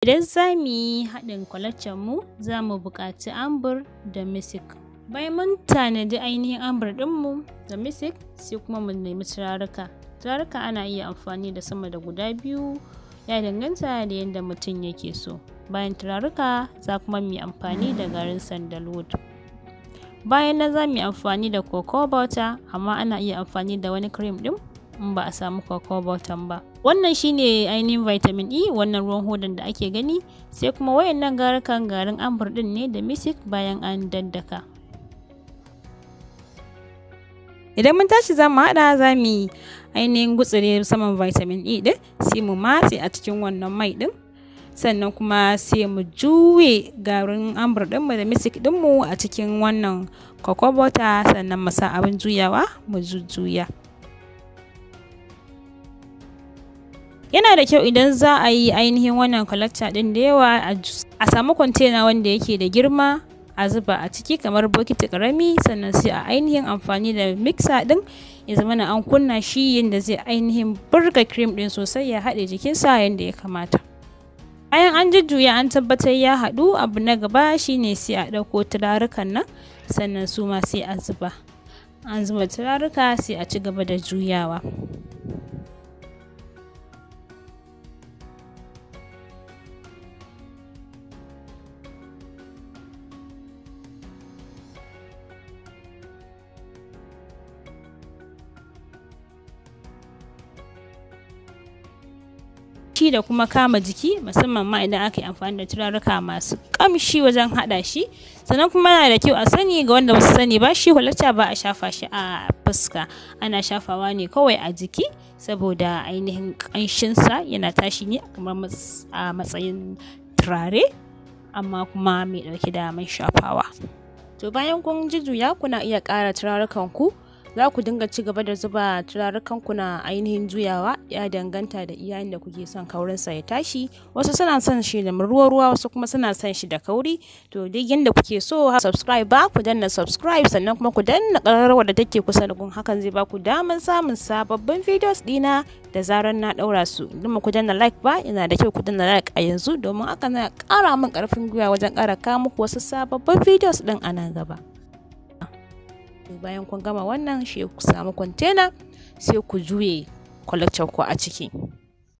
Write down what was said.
Idan za mu yi haɗin kwalakchan mu, za mu buƙaci ambur da misik. Bayan mun tanadi ainihin ambur ɗinmu da misik, sai kuma mu nemi turaruka. Turaruka ana iya amfani da sama da guda 2, ya danganta da yadda mutum yake so. Bayan turaruka, za kuma mu yi amfani da garin sandalwood. Bayan nan za mu yi amfani da cocoa butter, amma ana iya amfani da wani cream ɗin in ba a samu cocoa butter ba. Wannan shine ainihin vitamin E, wannan ruwan hodan da ake gani, sai kuma wayannan garukan garin ambur ɗin ne da misik bayan an daddaka. Idan mun tashi za mu haɗa, za mu yi ainihin gutsire saman vitamin E ɗin, sai mu matse a cikin wannan mai ɗin. Sannan kuma sai mu juye garin ambur ɗinmu da misik ɗinmu a cikin wannan cocoa butter, sannan mu sa abin juyawa mu jujjuya. Yana da kyau idan za a yi ainihin wannan kwalakcha ɗin da yawa a samu kwantena wanda yake da girma a zuba a ciki kamar bokiti karami, sannan sai a ainihin amfani da mixer ɗin ya zama na an kunna shi yadda zai ainihin burga cream ɗin sosai ya haɗe jikinsa yadda ya kamata. Bayan an jujjuya an tabbatar ya haɗu, abu na gaba shine sai a ɗauko turarukan nan, sannan su ma sai a zuba. An zuba turaruka sai a ci gaba da juyawa. Da kuma kama jiki, musamman ma idan aka yi amfani da turaruka masu kamshi wajen hada shi. Sannan kuma yana da kyau a sani ga wanda basu sani ba, shi kwalakcha ba a shafa shi a fuska, ana shafawa ne kawai a jiki, saboda ainihin kanshinsa yana tashi ne kamar a matsayin turare, amma kuma mai dauke da man shafawa. To bayan kun jujjuya, kuna iya ƙara turarukan ku. Za ku dinga ci gaba da zuba turarukan ku na ainihin juyawa, ya danganta da iyayen da kuke son kaurinsa ya tashi. Wasu suna son shi da ruwa-ruwa, wasu kuma suna son shi da kauri. To duk yanda kuke so, subscribe ba ku danna subscribe, sannan kuma ku danna ƙararrawar da take kusa da kun, hakan zai ba ku damar samun sababbin videos dina da zarar na ɗaura su. Idan ku danna like ba, yana da kyau ku danna like a yanzu, domin haka na ƙara min ƙarfin gwiwa wajen ƙara kawo muku wasu sababbin videos ɗin a nan gaba. Bayan kun gama wannan, shi ku samu kwantena sai ku juye kwalakchan ku a ciki.